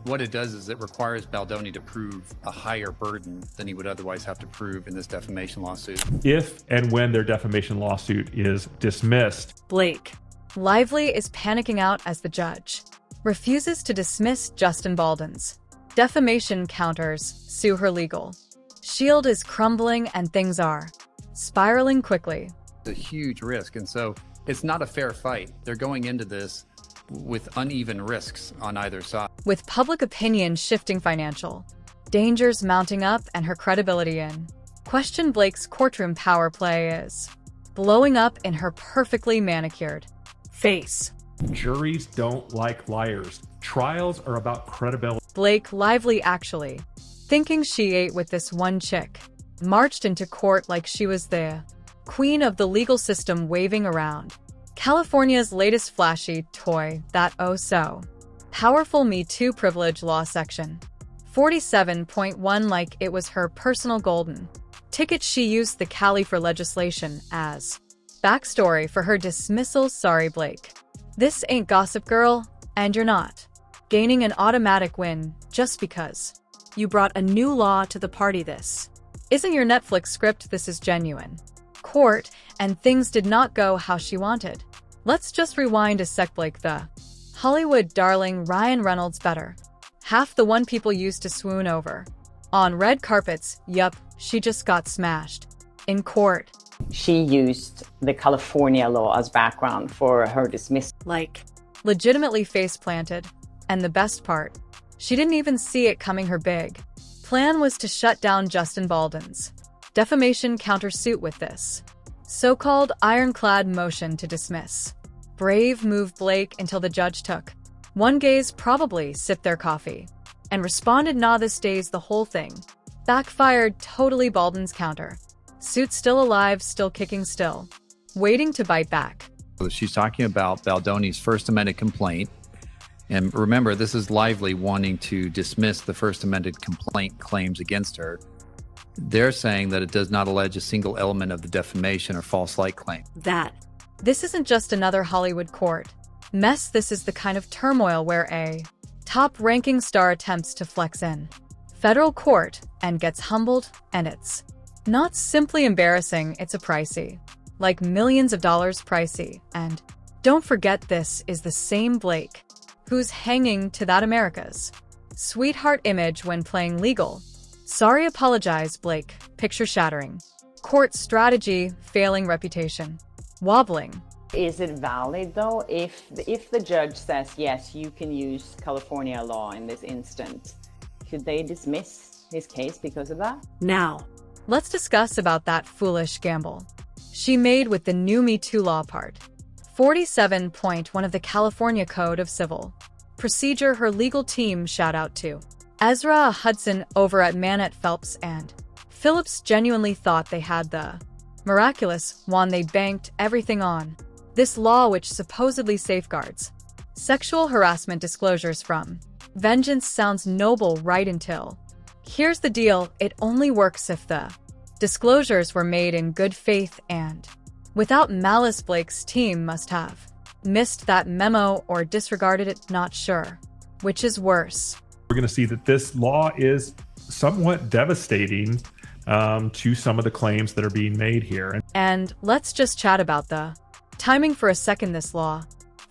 What it does is it requires Baldoni to prove a higher burden than he would otherwise have to prove in this defamation lawsuit. If and when their defamation lawsuit is dismissed. Blake Lively is panicking out as the judge refuses to dismiss Justin Baldwin's defamation counters, sue her legal shield is crumbling and things are spiraling quickly. It's a huge risk, and so it's not a fair fight. They're going into this with uneven risks on either side. With public opinion shifting, financial dangers mounting up, and her credibility in question, Blake's courtroom power play is blowing up in her perfectly manicured face. Juries don't like liars. Trials are about credibility. Blake Lively, actually thinking she ate with this one chick, marched into court like she was the queen of the legal system, waving around California's latest flashy toy, that oh so powerful Me Too privilege law section 47.1, like it was her personal golden ticket. She used the Cali for legislation as backstory for her dismissal. Sorry, Blake, this ain't Gossip Girl, and you're not gaining an automatic win just because you brought a new law to the party. This isn't your Netflix script. This is genuine court, and things did not go how she wanted. Let's just rewind a sec. Blake, the Hollywood darling Ryan Reynolds, better half the one people used to swoon over on red carpets. Yup, she just got smashed in court. She used the California law as background for her dismissal. Like, legitimately face planted. And the best part, she didn't even see it coming. Her big plan was to shut down Justin Baldwin's defamation countersuit with this so-called ironclad motion to dismiss. Brave move, Blake, until the judge took one gaze, probably sipped their coffee, and responded, nah, this stays. The whole thing backfired totally. Baldwin's counter suit still alive, still kicking, still waiting to bite back. She's talking about Baldoni's First Amendment complaint. And remember, this is Lively wanting to dismiss the First Amendment complaint claims against her. They're saying that it does not allege a single element of the defamation or false light claim. This isn't just another Hollywood court mess. This is the kind of turmoil where a top-ranking star attempts to flex in federal court and gets humbled, and it's not simply embarrassing, it's a pricey, like millions of dollars pricey. And don't forget, this is the same Blake who's hanging to that America's sweetheart image when playing legal. Sorry, apologize, Blake. Picture shattering court strategy, failing reputation, wobbling. Is it valid though if the judge says yes, you can use California law in this instance? Could they dismiss his case because of that? Now, let's discuss about that foolish gamble she made with the new Me Too law, part 47.1 of the California Code of Civil Procedure. Her legal team, shout out to Ezra Hudson over at Manette Phelps and Phillips, genuinely thought they had the miraculous wand. They banked everything on this law, which supposedly safeguards sexual harassment disclosures from vengeance. Sounds noble, right? Until here's the deal, it only works if the disclosures were made in good faith and without malice. Blake's team must have missed that memo or disregarded it, not sure which is worse. We're going to see that this law is somewhat devastating to some of the claims that are being made here. And let's just chat about the timing for a second. This law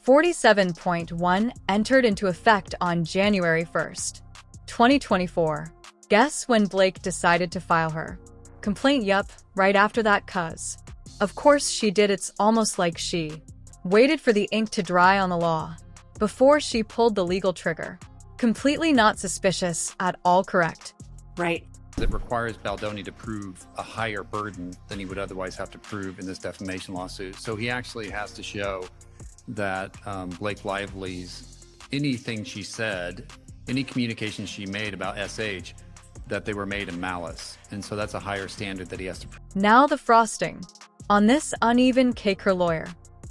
47.1 entered into effect on January 1st, 2024. Guess when Blake decided to file her complaint? Yup, right after that, cuz of course she did. It's almost like she waited for the ink to dry on the law before she pulled the legal trigger. Completely not suspicious at all, correct? Right. It requires Baldoni to prove a higher burden than he would otherwise have to prove in this defamation lawsuit. So he actually has to show that Blake Lively's, anything she said, any communication she made about SH, that they were made in malice. And so that's a higher standard that he has to prove. Now the frosting on this uneven cake. Her lawyer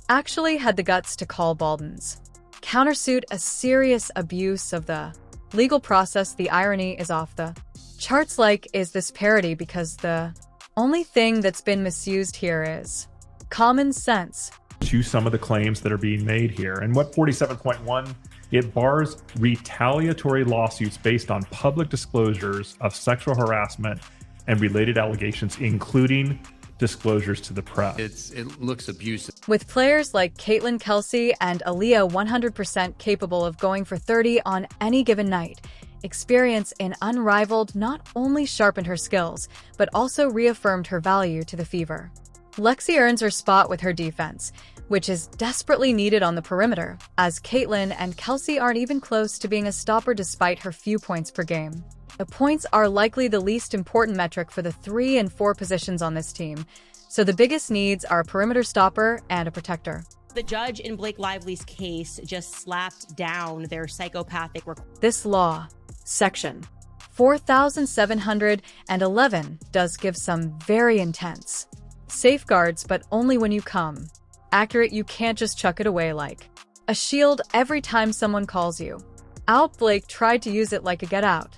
actually had the guts to call Baldwin's countersuit a serious abuse of the legal process. The irony is off the charts. Like, is this parody? Because the only thing that's been misused here is common sense. To some of the claims that are being made here. And what 47.1 It bars retaliatory lawsuits based on public disclosures of sexual harassment and related allegations, including disclosures to the press. It looks abusive. With players like Caitlin Kelsey and Aaliyah 100% capable of going for 30 on any given night, experience in Unrivaled not only sharpened her skills, but also reaffirmed her value to the Fever. Lexi earns her spot with her defense, which is desperately needed on the perimeter, as Caitlin and Kelsey aren't even close to being a stopper despite her few points per game. The points are likely the least important metric for the 3 and 4 positions on this team, so the biggest needs are a perimeter stopper and a protector. The judge in Blake Lively's case just slapped down their psychopathic This law, Section 4711, does give some very intense safeguards, but only when you come. Accurate, you can't just chuck it away like a shield every time someone calls you out. Blake tried to use it like a get out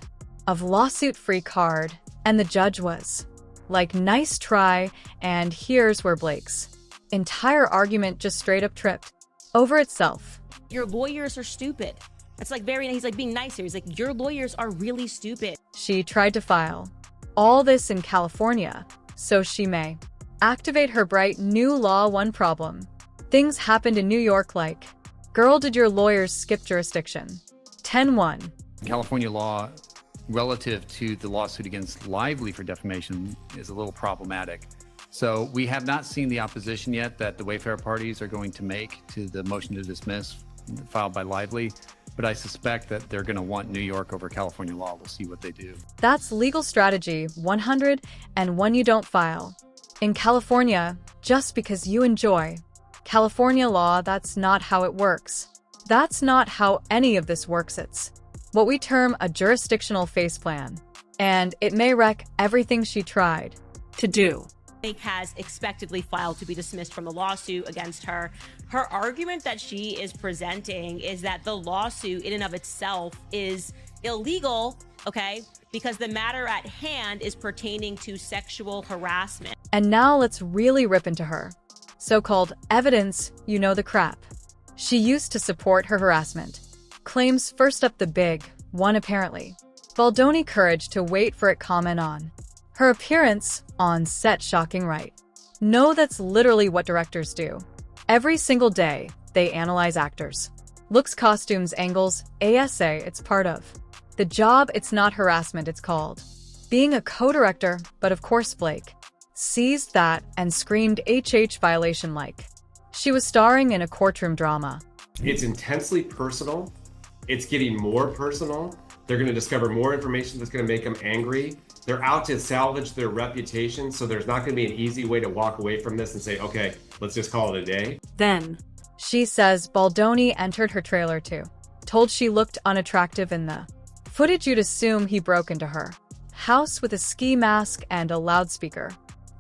of lawsuit-free card, and the judge was like, nice try, and here's where Blake's entire argument just straight up tripped over itself. Your lawyers are stupid. It's like he's like being nicer. He's like, your lawyers are really stupid. She tried to file all this in California, so she may activate her bright new law. One problem. Things happened in New York like, girl, did your lawyers skip jurisdiction? 10-1. California law relative to the lawsuit against Lively for defamation is a little problematic. So we have not seen the opposition yet that the Wayfair parties are going to make to the motion to dismiss filed by Lively, but I suspect that they're going to want New York over California law. We'll see what they do. That's legal strategy 100, and one you don't file. In California, just because you enjoy California law, that's not how it works. That's not how any of this works. It's what we term a jurisdictional faceplan, and it may wreck everything she tried to do. Blake has expectedly filed to be dismissed from the lawsuit against her. Her argument that she is presenting is that the lawsuit in and of itself is illegal, okay, because the matter at hand is pertaining to sexual harassment. And now let's really rip into her so-called evidence, you know, the crap she used to support her harassment claims. First up, the big one apparently. Baldoni courage to wait for it comment on her appearance on set. Shocking, right? No, that's literally what directors do. Every single day, they analyze actors. Looks, costumes, angles, ASA, it's part of the job. It's not harassment, it's called being a co-director. But of course Blake seized that and screamed HH violation like she was starring in a courtroom drama. It's intensely personal. It's getting more personal. They're going to discover more information that's going to make them angry. They're out to salvage their reputation, so there's not going to be an easy way to walk away from this and say, okay, let's just call it a day. Then, she says Baldoni entered her trailer too. Told she looked unattractive in the footage. You'd assume he broke into her house with a ski mask and a loudspeaker.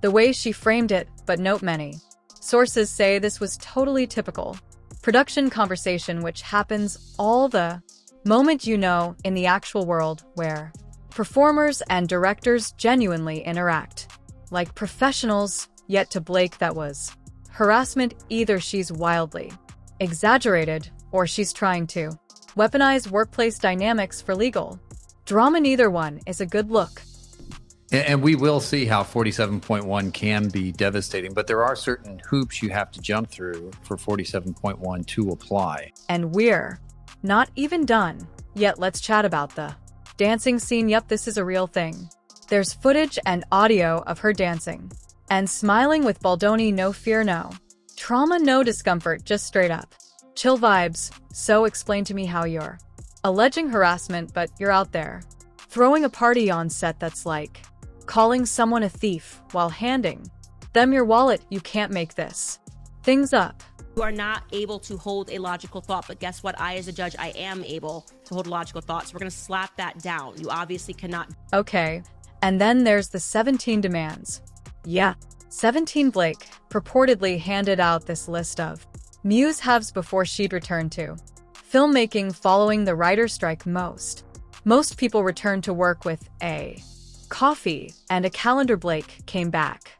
The way she framed it, but note many sources say this was totally typical production conversation, which happens all the moment, you know, in the actual world where performers and directors genuinely interact like professionals. Yet to Blake, that was harassment. Either she's wildly exaggerated or she's trying to weaponize workplace dynamics for legal drama. Neither one is a good look. And we will see how 47.1 can be devastating, but there are certain hoops you have to jump through for 47.1 to apply. And we're not even done yet. Let's chat about the dancing scene. Yep, this is a real thing. There's footage and audio of her dancing and smiling with Baldoni. No fear, no trauma, no discomfort, just straight up chill vibes. So explain to me how you're alleging harassment, but you're out there throwing a party on set. That's like calling someone a thief while handing them your wallet. You can't make this things up. You are not able to hold a logical thought, but guess what? I, as a judge, I am able to hold a logical thought. So we're going to slap that down. You obviously cannot. Okay. And then there's the 17 demands. Yeah, 17. Blake purportedly handed out this list of must-haves before she'd return to filmmaking following the writer's strike. Most people returned to work with a coffee and a calendar. Blake came back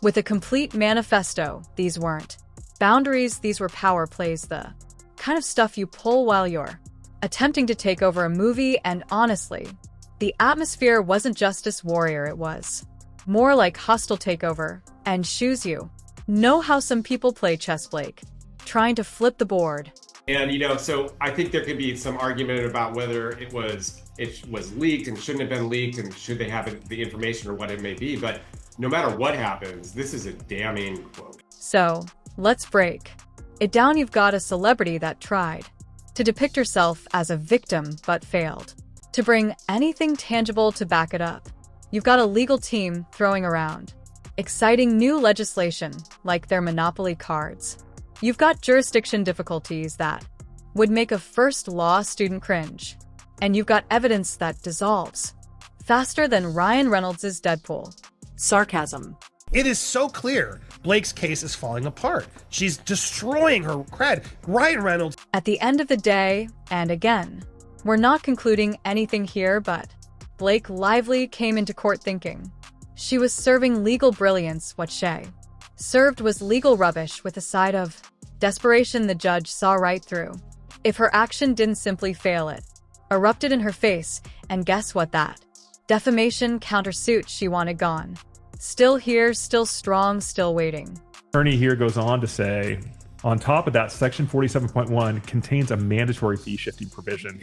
with a complete manifesto. These weren't boundaries, these were power plays, the kind of stuff you pull while you're attempting to take over a movie, and honestly, the atmosphere wasn't Justice Warrior, it was more like hostile takeover. And shoes you. Know how some people play chess, Blake, trying to flip the board. And, so I think there could be some argument about whether it was leaked and shouldn't have been leaked and should they have the information or what it may be. But no matter what happens, this is a damning quote. So let's break it down. You've got a celebrity that tried to depict herself as a victim but failed to bring anything tangible to back it up. You've got a legal team throwing around exciting new legislation like their Monopoly cards. You've got jurisdiction difficulties that would make a first law student cringe. And you've got evidence that dissolves faster than Ryan Reynolds' Deadpool. Sarcasm. It is so clear Blake's case is falling apart. She's destroying her cred. Ryan Reynolds. At the end of the day, and again, we're not concluding anything here, but Blake Lively came into court thinking she was serving legal brilliance. What she served was legal rubbish with a side of desperation the judge saw right through. If her action didn't simply fail, it erupted in her face, and guess what? That defamation countersuit she wanted gone. Still here, still strong, still waiting. Attorney here goes on to say, on top of that, Section 47.1 contains a mandatory fee-shifting provision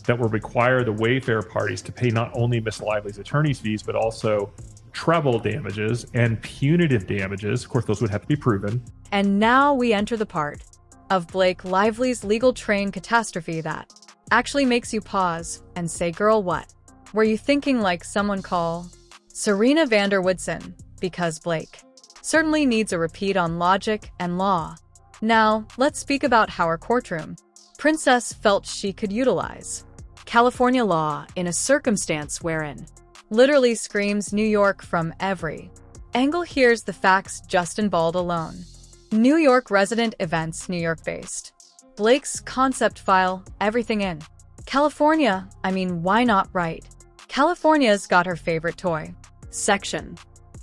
that will require the Wayfair parties to pay not only Miss Lively's attorney's fees, but also treble damages and punitive damages. Of course, those would have to be proven. And now we enter the part of Blake Lively's legal train catastrophe that actually makes you pause and say, girl, what were you thinking? Like someone call Serena Vanderwoodson, because Blake certainly needs a repeat on logic and law. Now, let's speak about how our courtroom princess felt she could utilize California law in a circumstance wherein literally screams New York from every angle. Here's the facts. Justin Bald alone. New York resident, events New York based. Blake's concept file, everything in California. I mean, why not, right? California's got her favorite toy. Section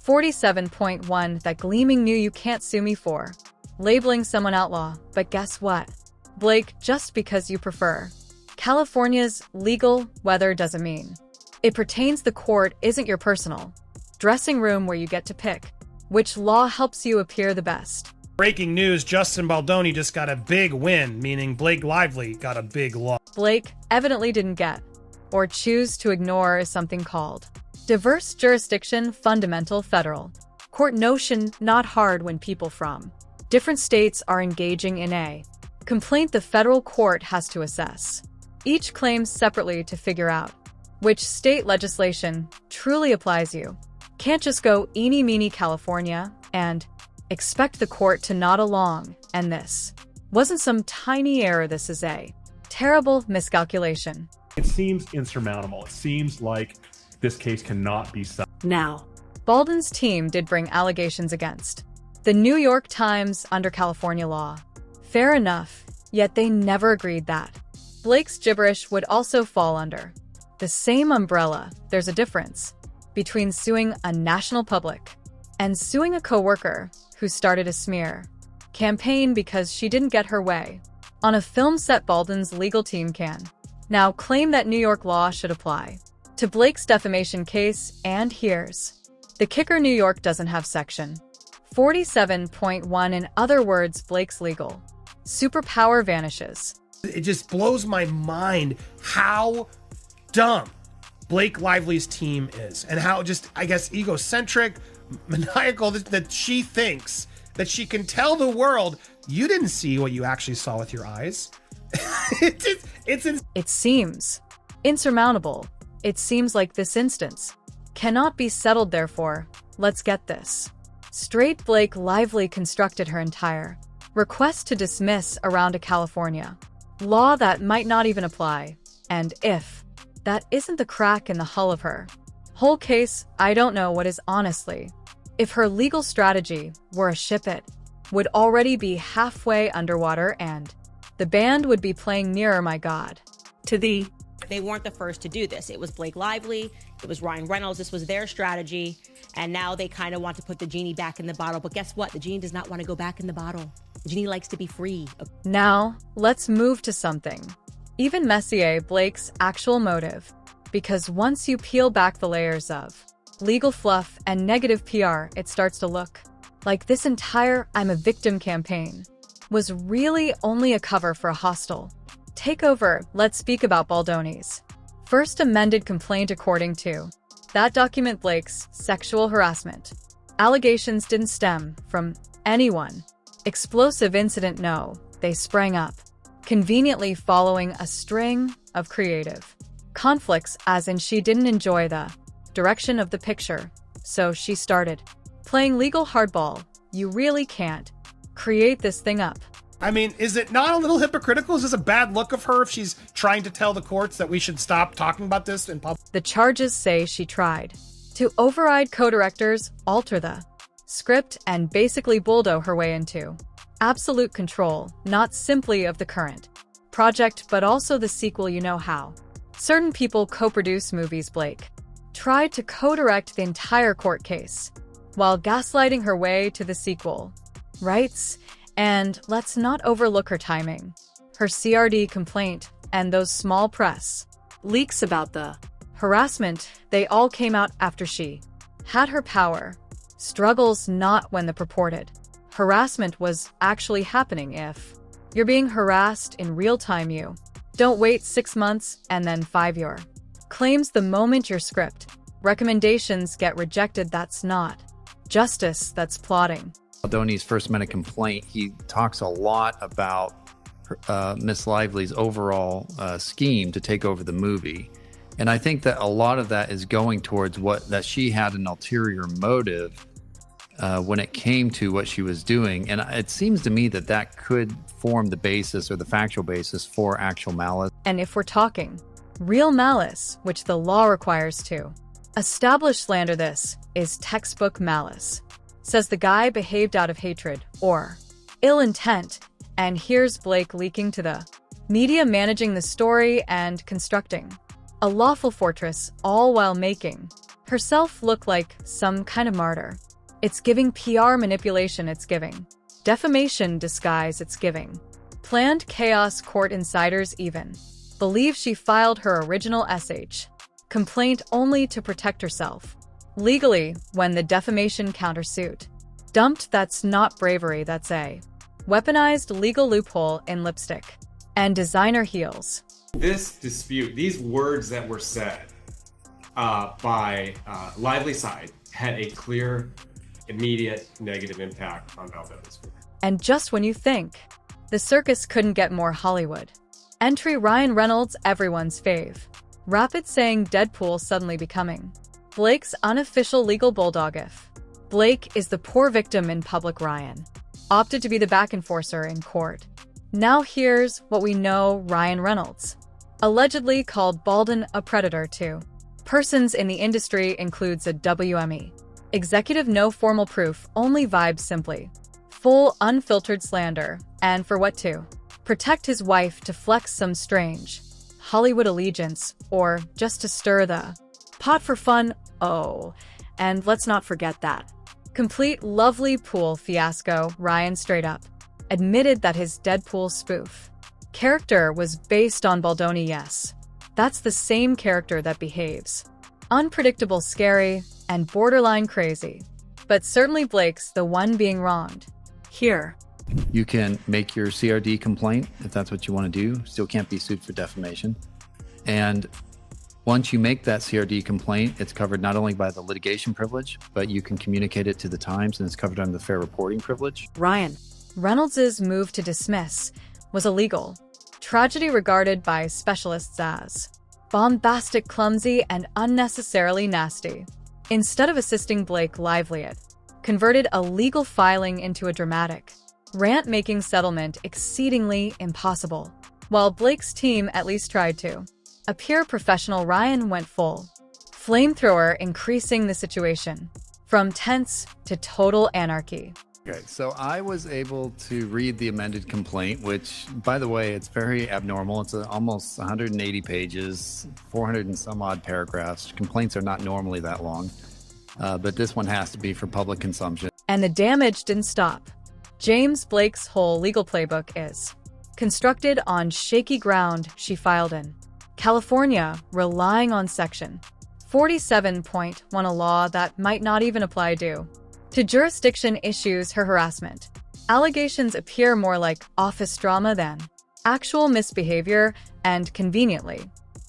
47.1, that gleaming new you can't sue me for labeling someone outlaw. But guess what, Blake, just because you prefer California's legal weather doesn't mean it pertains. The court isn't your personal dressing room where you get to pick which law helps you appear the best. Breaking news, Justin Baldoni just got a big win, meaning Blake Lively got a big loss. Blake evidently didn't get or choose to ignore is something called diverse jurisdiction, fundamental federal court notion, not hard when people from different states are engaging in a complaint. The federal court has to assess each claim separately to figure out which state legislation truly applies. You can't just go eeny meeny California and expect the court to nod along. And this wasn't some tiny error. This is a terrible miscalculation. It seems insurmountable. It seems like this case cannot be settled. Now, Baldwin's team did bring allegations against the New York Times under California law. Fair enough, yet they never agreed that Blake's gibberish would also fall under the same umbrella. There's a difference between suing a national public and suing a coworker who started a smear campaign because she didn't get her way on a film set. Baldwin's legal team can now claim that New York law should apply to Blake's defamation case. And here's the kicker: New York doesn't have Section 47.1. In other words, Blake's legal superpower vanishes. It just blows my mind how dumb Blake Lively's team is, and how just, I guess, egocentric, maniacal that she thinks that she can tell the world, you didn't see what you actually saw with your eyes. It seems insurmountable. It seems like this instance cannot be settled. Therefore, let's get this straight. Blake Lively constructed her entire request to dismiss around a California law that might not even apply. And if that isn't the crack in the hull of her whole case, I don't know what is. Honestly, if her legal strategy were a ship, it would already be halfway underwater and the band would be playing Nearer, My God. They weren't the first to do this. It was Blake Lively, it was Ryan Reynolds. This was their strategy. And now they kind of want to put the genie back in the bottle. But guess what? The genie does not want to go back in the bottle. The genie likes to be free. Now, let's move to something Even messier Blake's actual motive, because once you peel back the layers of legal fluff and negative PR, it starts to look like this entire "I'm a victim" campaign was really only a cover for a hostile takeover. Let's speak about Baldoni's first amended complaint. According to that document, Blake's sexual harassment allegations didn't stem from anyone explosive incident. No, they sprang up conveniently following a string of creative conflicts, as in she didn't enjoy the direction of the picture, so she started playing legal hardball. You really can't create this thing up. I mean, is it not a little hypocritical? Is this a bad look of her if she's trying to tell the courts that we should stop talking about this in public? The charges say she tried to override co-directors, alter the script, and basically bulldoze her way into absolute control, not simply of the current project, but also the sequel. You know how certain people co-produce movies. Blake tried to co-direct the entire court case while gaslighting her way to the sequel rights. And let's not overlook her timing. Her CRD complaint and those small press leaks about the harassment, they all came out after she had her power struggles, not when the purported harassment was actually happening. If you're being harassed in real time, you don't wait 6 months and then 5 years. Claims the moment your script recommendations get rejected. That's not justice, that's plotting. Baldoni's first amendment complaint, he talks a lot about Miss Lively's overall scheme to take over the movie. And I think that a lot of that is going towards that she had an ulterior motive when it came to what she was doing. And it seems to me that that could form the basis or the factual basis for actual malice. And if we're talking real malice, which the law requires to establish slander, this is textbook malice. Says the guy behaved out of hatred or ill intent. And here's Blake leaking to the media, managing the story and constructing a lawful fortress, all while making herself look like some kind of martyr. It's giving PR manipulation, it's giving defamation disguise, it's giving planned chaos. Court insiders even believe she filed her original SH complaint only to protect herself legally when the defamation countersuit dumped. That's not bravery, that's a weaponized legal loophole in lipstick and designer heels. This dispute, these words that were said by Lively's side had a clear, immediate negative impact on Baldoni's career. And just when you think the circus couldn't get more Hollywood, entry Ryan Reynolds, everyone's fave, rapid saying Deadpool suddenly becoming Blake's unofficial legal bulldog. If Blake is the poor victim in public, Ryan opted to be the back enforcer in court. Now here's what we know. Ryan Reynolds allegedly called Baldwin a predator to persons in the industry, includes a WME executive. No formal proof, only vibes, simply full unfiltered slander. And for what? To protect his wife, to flex some strange Hollywood allegiance, or just to stir the pot for fun. Oh, and let's not forget that complete lovely pool fiasco. Ryan straight up admitted that his Deadpool spoof character was based on Baldoni. Yes, that's the same character that behaves unpredictable, scary, and borderline crazy. But certainly Blake's the one being wronged here. You can make your CRD complaint if that's what you want to do. Still can't be sued for defamation. And once you make that CRD complaint, it's covered not only by the litigation privilege, but you can communicate it to the Times, and it's covered under the fair reporting privilege. Ryan Reynolds' move to dismiss was illegal tragedy, regarded by specialists as bombastic, clumsy, and unnecessarily nasty. Instead of assisting Blake Lively, it converted a legal filing into a dramatic rant, making settlement exceedingly impossible. While Blake's team at least tried to appear professional, Ryan went full flamethrower, increasing the situation from tense to total anarchy. Okay, so I was able to read the amended complaint, which, by the way, it's very abnormal. It's almost 180 pages, 400 and some odd paragraphs. Complaints are not normally that long, but this one has to be for public consumption. And the damage didn't stop. James Blake's whole legal playbook is constructed on shaky ground she filed in California, relying on Section 47.1, a law that might not even apply due to jurisdiction issues her harassment. Allegations appear more like office drama than actual misbehavior and, conveniently,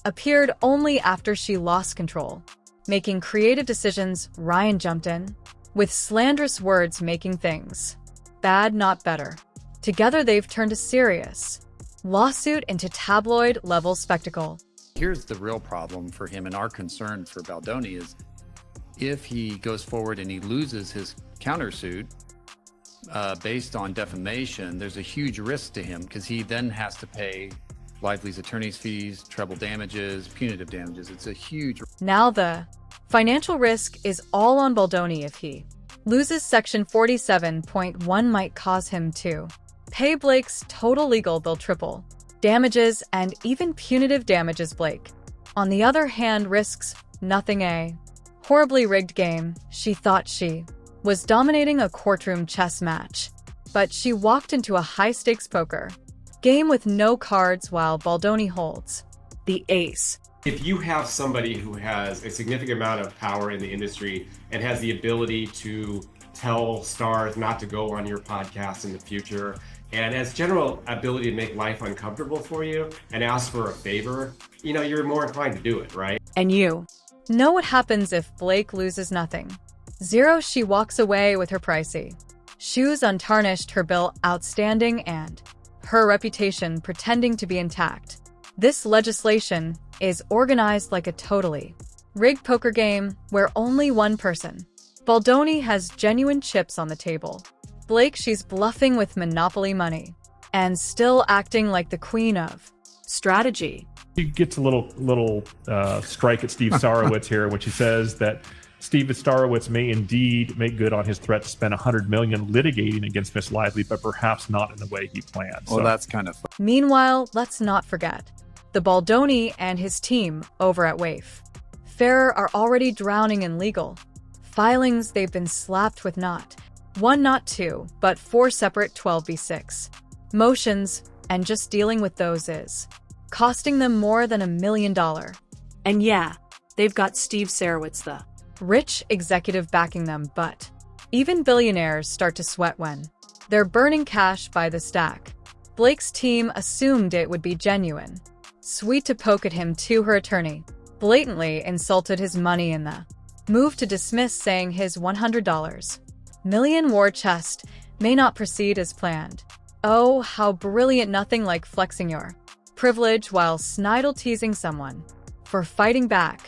appeared only after she lost control. Making creative decisions, Ryan jumped in, with slanderous words making things bad, not better. Together they've turned a serious lawsuit into tabloid-level spectacle. Here's the real problem for him, and our concern for Baldoni is if he goes forward and he loses his countersuit based on defamation, there's a huge risk to him because he then has to pay Lively's attorney's fees, treble damages, punitive damages. It's a huge... Now the financial risk is all on Baldoni. If he loses Section 47.1, might cause him to pay Blake's total legal bill, triple damages, and even punitive damages. Blake, on the other hand, risks nothing. A horribly rigged game. She thought she was dominating a courtroom chess match, but she walked into a high-stakes poker game with no cards while Baldoni holds the ace. If you have somebody who has a significant amount of power in the industry and has the ability to tell stars not to go on your podcast in the future, and has general ability to make life uncomfortable for you and ask for a favor, you're more inclined to do it, right? And you know what happens if Blake loses nothing. Zero. She walks away with her pricey shoes untarnished, her bill outstanding, and her reputation pretending to be intact. This legislation is organized like a totally rigged poker game where only one person, Baldoni, has genuine chips on the table. Blake, she's bluffing with monopoly money and still acting like the queen of strategy. She gets a little strike at Steve Sarowitz here when she says that Steve Starowitz may indeed make good on his threat to spend $100 million litigating against Miss Lively, but perhaps not in the way he planned. Well, that's kind of fun. Meanwhile, let's not forget the Baldoni and his team over at Wayfair are already drowning in legal filings. They've been slapped with not one, not two, but 4 separate 12b6 motions, and just dealing with those is costing them more than $1 million. And yeah, they've got Steve Sarowitz, the rich executive, backing them, but even billionaires start to sweat when they're burning cash by the stack. Blake's team assumed it would be genuine. Sweet to poke at him too. Her attorney blatantly insulted his money in the move to dismiss, saying his $100 million war chest may not proceed as planned. Oh, how brilliant. Nothing like flexing your privilege while snidel teasing someone for fighting back.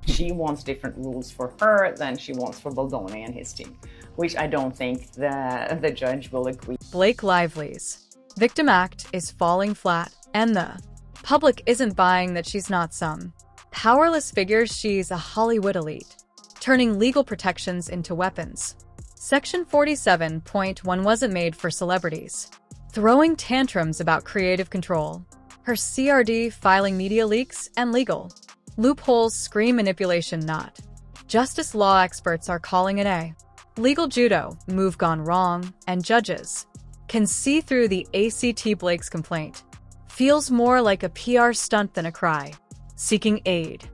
She wants different rules for her than she wants for Baldoni and his team, which I don't think the judge will agree. Blake Lively's victim act is falling flat, and the public isn't buying that she's not some powerless figure. She's a Hollywood elite, turning legal protections into weapons. Section 47.1 wasn't made for celebrities throwing tantrums about creative control. Her CRD filing media leaks and legal loopholes scream manipulation, not justice. Law experts are calling it a legal judo move gone wrong, and judges can see through the ACT. Blake's complaint feels more like a PR stunt than a cry seeking aid.